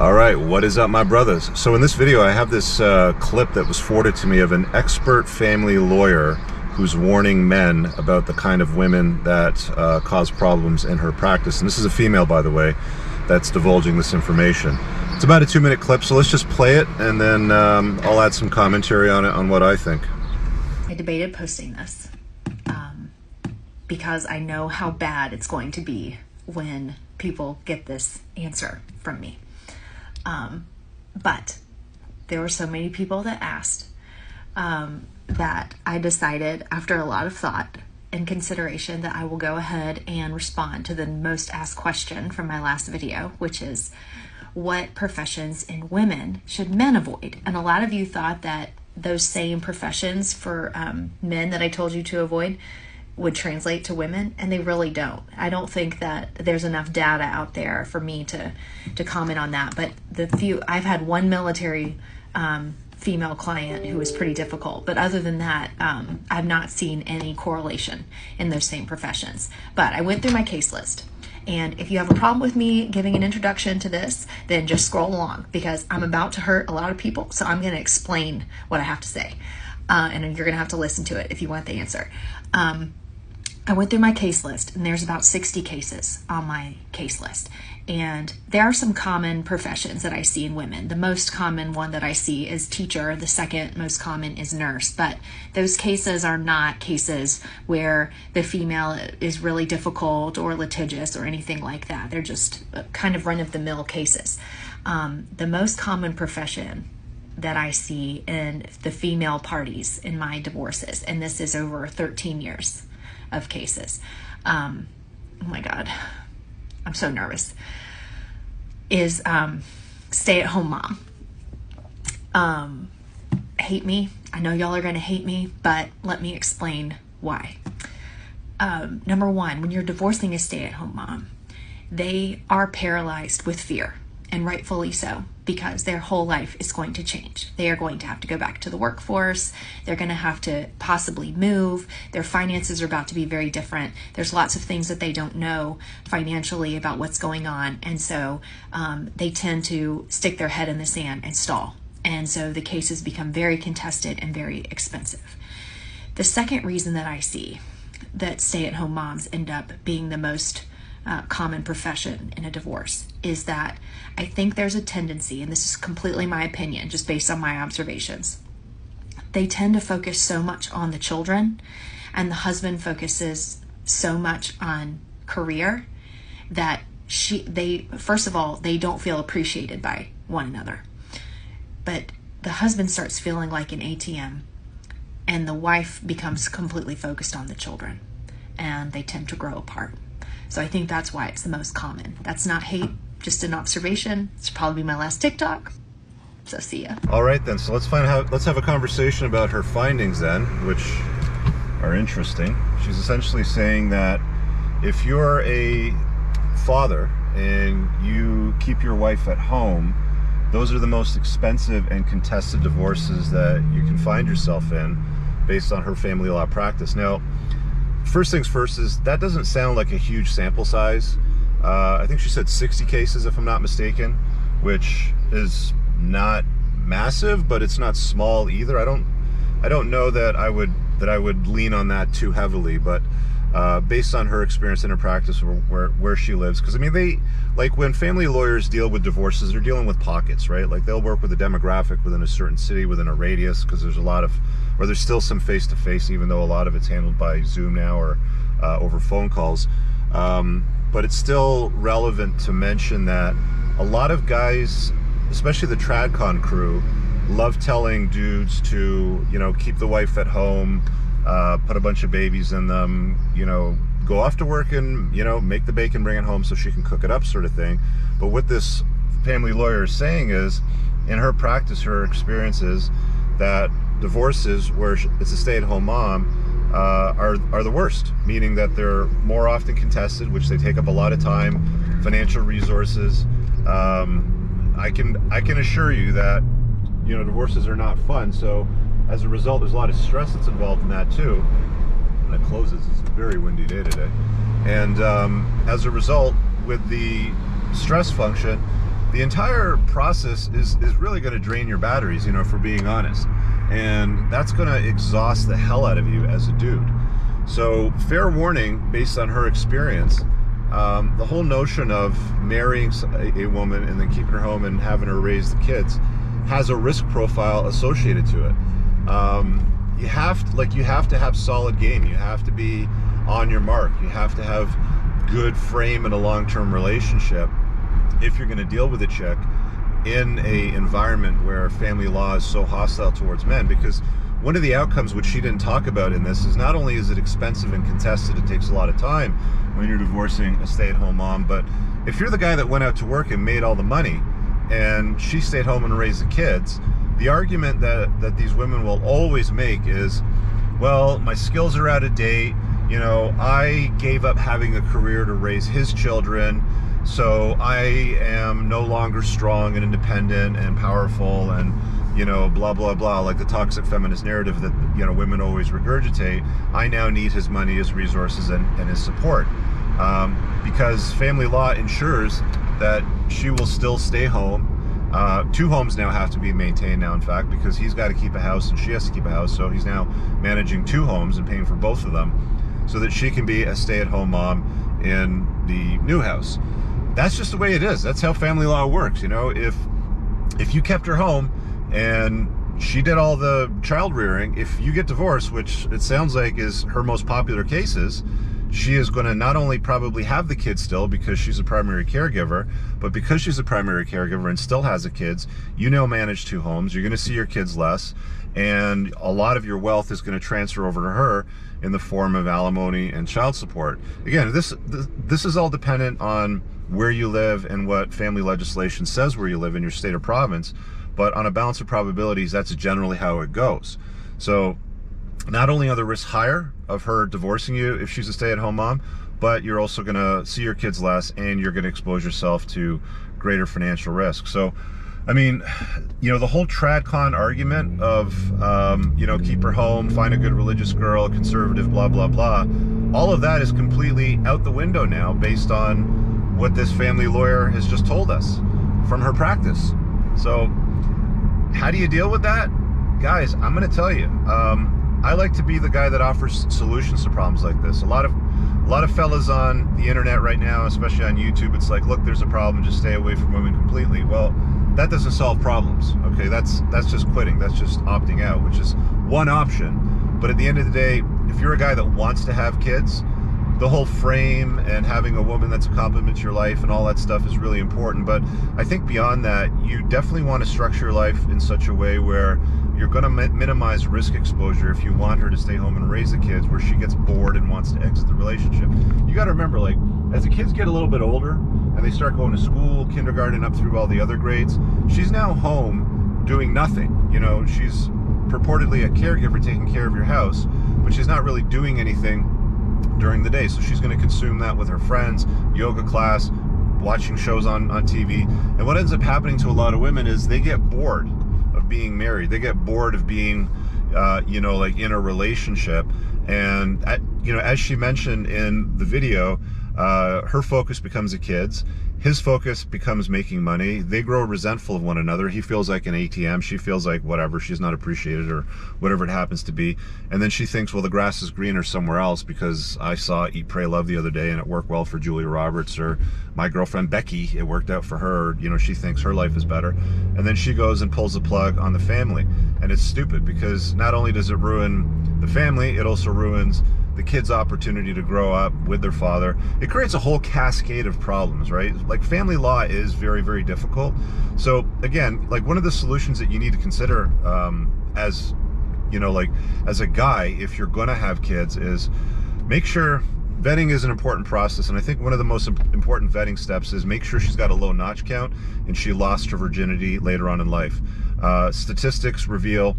All right, what is up, my brothers? So in this video, I have this clip that was forwarded to me of an expert family lawyer who's warning men about the kind of women that cause problems in her practice. And this is a female, by the way, that's divulging this information. It's about a 2-minute clip, so let's just play it, and then I'll add some commentary on it, on what I think. I debated posting this because I know how bad it's going to be when people get this answer from me. But there were so many people that asked that I decided, after a lot of thought and consideration, that I will go ahead and respond to the most asked question from my last video, which is, what professions in women should men avoid? And a lot of you thought that those same professions for men that I told you to avoid would translate to women, and they really don't. I don't think that there's enough data out there for me to comment on that. But I've had one military female client who was pretty difficult, but other than that, I've not seen any correlation in those same professions. But I went through my case list, and if you have a problem with me giving an introduction to this, then just scroll along, because I'm about to hurt a lot of people, so I'm going to explain what I have to say, and you're going to have to listen to it if you want the answer. I went through my case list, and there's about 60 cases on my case list. And there are some common professions that I see in women. The most common one that I see is teacher. The second most common is nurse. But those cases are not cases where the female is really difficult or litigious or anything like that. They're just kind of run-of-the-mill cases. The most common profession that I see in the female parties in my divorces, and this is over 13 years of cases. Oh my God, I'm so nervous, is stay-at-home mom. Hate me. I know y'all are gonna hate me, but let me explain why. Number one, when you're divorcing a stay-at-home mom, they are paralyzed with fear, and rightfully so, because their whole life is going to change. They are going to have to go back to the workforce. They're going to have to possibly move. Their finances are about to be very different. There's lots of things that they don't know financially about what's going on. And so they tend to stick their head in the sand and stall. And so the cases become very contested and very expensive. The second reason that I see that stay-at-home moms end up being the most common profession in a divorce is that I think there's a tendency, and this is completely my opinion, just based on my observations, they tend to focus so much on the children, and the husband focuses so much on career that first of all, they don't feel appreciated by one another. But the husband starts feeling like an ATM, and the wife becomes completely focused on the children, and they tend to grow apart. So I think that's why it's the most common. That's not hate, just an observation. It's probably my last TikTok. So see ya. All right then, so let's have a conversation about her findings then, which are interesting. She's essentially saying that if you're a father and you keep your wife at home, those are the most expensive and contested divorces that you can find yourself in based on her family law practice. Now, first things first is that doesn't sound like a huge sample size. I think she said 60 cases, if I'm not mistaken, which is not massive, but it's not small either. I don't know that I would lean on that too heavily, but based on her experience in her practice where she lives, because I mean, like when family lawyers deal with divorces, they're dealing with pockets, right? Like they'll work with a demographic within a certain city, within a radius, because there's still some face-to-face, even though a lot of it's handled by Zoom now or over phone calls. But it's still relevant to mention that a lot of guys, especially the TradCon crew, love telling dudes to, keep the wife at home, put a bunch of babies in them, go off to work and, make the bacon, bring it home so she can cook it up, sort of thing. But what this family lawyer is saying is, in her practice, her experience is that divorces where it's a stay-at-home mom are the worst, meaning that they're more often contested, which they take up a lot of time, financial resources. I can assure you that divorces are not fun. So as a result, there's a lot of stress that's involved in that too. When it closes, it's a very windy day today, and as a result, with the stress function, the entire process is really going to drain your batteries, you know, for being honest. And that's going to exhaust the hell out of you as a dude. So fair warning, based on her experience, the whole notion of marrying a woman and then keeping her home and having her raise the kids has a risk profile associated to it. You have to have solid game. You have to be on your mark. You have to have good frame in a long-term relationship if you're going to deal with a chick in a environment where family law is so hostile towards men. Because one of the outcomes, which she didn't talk about in this, is not only is it expensive and contested, it takes a lot of time when you're divorcing a stay-at-home mom, but if you're the guy that went out to work and made all the money and she stayed home and raised the kids, the argument that these women will always make is, well, my skills are out of date, you know, I gave up having a career to raise his children, so I am no longer strong and independent and powerful and, you know, blah, blah, blah, like the toxic feminist narrative that, you know, women always regurgitate. I now need his money, his resources, and his support. Because family law ensures that she will still stay home. 2 homes now have to be maintained now, in fact, because he's got to keep a house and she has to keep a house. So he's now managing 2 homes and paying for both of them so that she can be a stay-at-home mom in the new house. That's just the way it is. That's how family law works. You know, if you kept her home and she did all the child rearing, if you get divorced, which it sounds like is her most popular cases, she is going to not only probably have the kids still because she's a primary caregiver, but because she's a primary caregiver and still has the kids, you now manage 2 homes, you're going to see your kids less, and a lot of your wealth is going to transfer over to her in the form of alimony and child support. Again, this is all dependent on where you live and what family legislation says where you live in your state or province, but on a balance of probabilities, that's generally how it goes. So not only are the risks higher of her divorcing you if she's a stay-at-home mom, but you're also going to see your kids less and you're going to expose yourself to greater financial risk. So, I mean, you know, the whole TradCon argument of, you know, keep her home, find a good religious girl, conservative, blah, blah, blah, all of that is completely out the window now based on what this family lawyer has just told us from her practice. So how do you deal with that? Guys, I'm going to tell you, I like to be the guy that offers solutions to problems like this. A lot of fellas on the internet right now, especially on YouTube, it's like, look, there's a problem, just stay away from women completely. Well, that doesn't solve problems, okay? That's just quitting. That's just opting out, which is one option. But at the end of the day, if you're a guy that wants to have kids, the whole frame and having a woman that's a complement to your life and all that stuff is really important. But I think beyond that, you definitely want to structure your life in such a way where you're going to minimize risk exposure if you want her to stay home and raise the kids, where she gets bored and wants to exit the relationship. You got to remember, like, as the kids get a little bit older and they start going to school, kindergarten, up through all the other grades, she's now home doing nothing. You know, she's purportedly a caregiver taking care of your house, but she's not really doing anything during the day. So she's going to consume that with her friends, yoga class, watching shows on TV. And what ends up happening to a lot of women is they get bored of being married. They get bored of being, you know, like in a relationship. And, you know, as she mentioned in the video, her focus becomes the kids. His focus becomes making money. They grow resentful of one another. He feels like an ATM. She feels like whatever. She's not appreciated or whatever it happens to be. And then she thinks, well, the grass is greener somewhere else because I saw Eat, Pray, Love the other day and it worked well for Julia Roberts, or my girlfriend Becky, it worked out for her. You know, she thinks her life is better. And then she goes and pulls the plug on the family. And it's stupid because not only does it ruin the family, it also ruins the kids' opportunity to grow up with their father. It creates a whole cascade of problems, right? Like, family law is very, very difficult. So again, like, one of the solutions that you need to consider as, you know, like, as a guy, if you're gonna have kids, is make sure vetting is an important process. And I think one of the most important vetting steps is make sure she's got a low notch count and she lost her virginity later on in life. Statistics reveal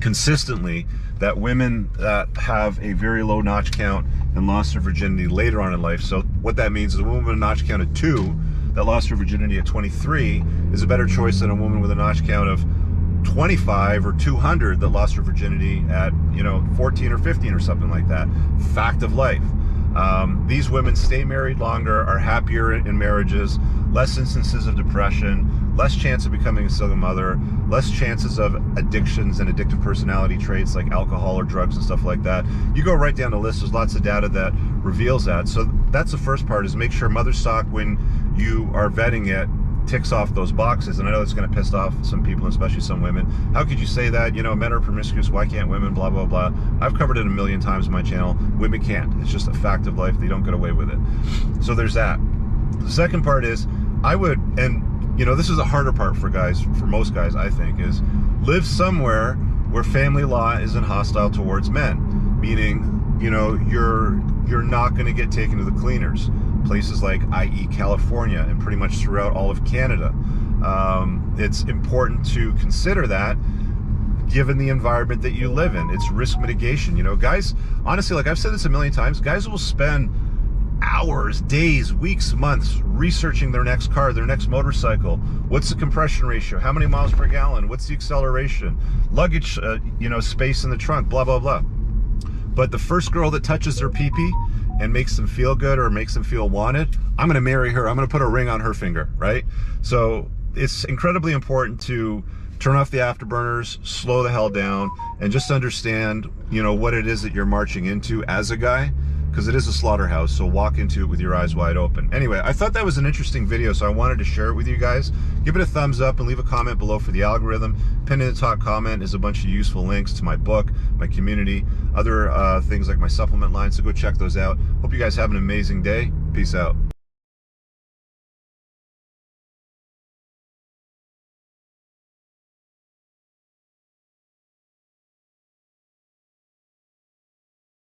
consistently that women that have a very low notch count and lost their virginity later on in life, so what that means is a woman with a notch count of 2 that lost her virginity at 23 is a better choice than a woman with a notch count of 25 or 200 that lost her virginity at, you know, 14 or 15 or something like that. Fact of life. These women stay married longer, are happier in marriages, less instances of depression, less chance of becoming a single mother, less chances of addictions and addictive personality traits like alcohol or drugs and stuff like that. You go right down the list. There's lots of data that reveals that. So that's the first part, is make sure Mother Stock, when you are vetting it, ticks off those boxes. And I know it's going to piss off some people, especially some women. How could you say that? You know, men are promiscuous, why can't women? Blah, blah, blah. I've covered it a million times on my channel. Women can't. It's just a fact of life. They don't get away with it. So there's that. The second part is, I would, and you know, this is the harder part for guys, for most guys, I think, is live somewhere where family law isn't hostile towards men. Meaning, you know, you're not going to get taken to the cleaners. Places like, i.e. California, and pretty much throughout all of Canada. It's important to consider that, given the environment that you live in. It's risk mitigation. You know, guys, honestly, like I've said this a million times, guys will spend hours, days, weeks, months researching their next car, their next motorcycle. What's the compression ratio? How many miles per gallon? What's the acceleration? Luggage, you know, space in the trunk, blah, blah, blah. But the first girl that touches their pee-pee and makes them feel good or makes them feel wanted, I'm going to marry her. I'm going to put a ring on her finger, right? So it's incredibly important to turn off the afterburners, slow the hell down, and just understand, you know, what it is that you're marching into as a guy, because it is a slaughterhouse. So walk into it with your eyes wide open. Anyway, I thought that was an interesting video, so I wanted to share it with you guys. Give it a thumbs up and leave a comment below for the algorithm. Pinned in the top comment is a bunch of useful links to my book, my community, other things like my supplement line, so go check those out. Hope you guys have an amazing day. Peace out.